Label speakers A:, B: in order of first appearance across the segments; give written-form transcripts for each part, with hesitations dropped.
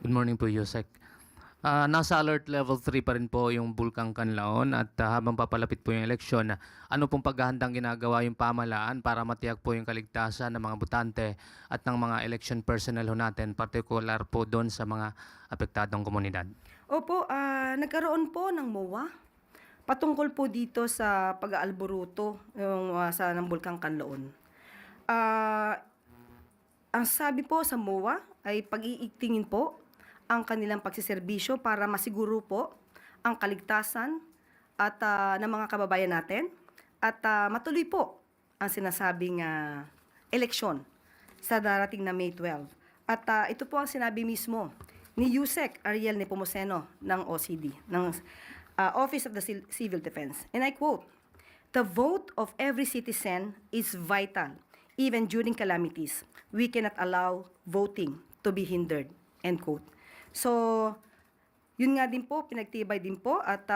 A: Good morning po, Yusek. Nasa alert level 3 pa rin po yung Bulkang Kanlaon at habang papalapit po yung eleksyon, ano pong paghahandang ginagawa yung pamahalaan para matiyak po yung kaligtasan ng mga botante at ng mga election personnel ho natin, partikular po doon sa mga apektadong komunidad?
B: Opo, nagkaroon po ng MOA patungkol po dito sa pag-aalboruto sa ng Bulkang Kanlaon. Ah, ang sabi po sa MOA ay pag-iigtingin po ang kanilang pagsiserbisyo para masiguro po ang kaligtasan at ng mga kababayan natin at matuloy po ang sinasabing eleksyon sa darating na May 12. At ito po ang sinabi mismo ni Yusek Ariel Nepomuceno ng OCD, ng Office of the Civil Defense. And I quote, "The vote of every citizen is vital. Even during calamities, we cannot allow voting to be hindered." End quote. So, yun nga din po, pinagtibay din po at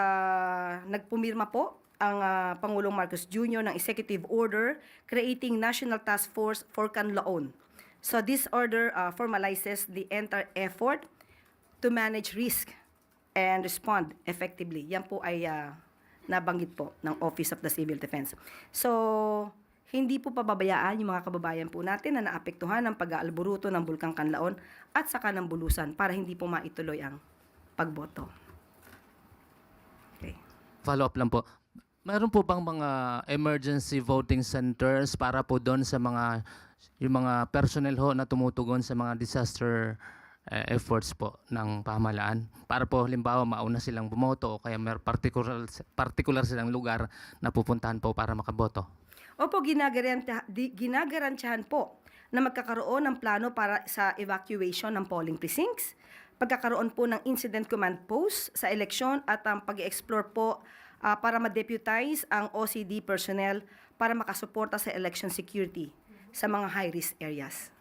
B: nagpumirma po ang Pangulong Marcos Jr. ng Executive Order creating National Task Force for Kanlaon. So this order formalizes the entire effort to manage risk and respond effectively. Yan po ay nabanggit po ng Office of the Civil Defense. So, hindi po pababayaan yung mga kababayan po natin na naapektuhan ng pag-aalboruto ng Bulkang Kanlaon at saka ng Bulusan para hindi po maituloy ang pagboto. Okay.
A: Follow up lang po. Meron po bang mga emergency voting centers para po doon sa yung mga personnel ho na tumutugon sa mga disaster efforts po ng pamahalaan? Para po halimbawa mauna silang bumoto o kaya may particular silang lugar na pupuntahan po para makaboto?
B: Opo, ginagarantiyahan po na magkakaroon ng plano para sa evacuation ng polling precincts, pagkakaroon po ng incident command post sa eleksyon at ang pag-explore po para ma-deputize ang OCD personnel para makasuporta sa election security sa mga high-risk areas.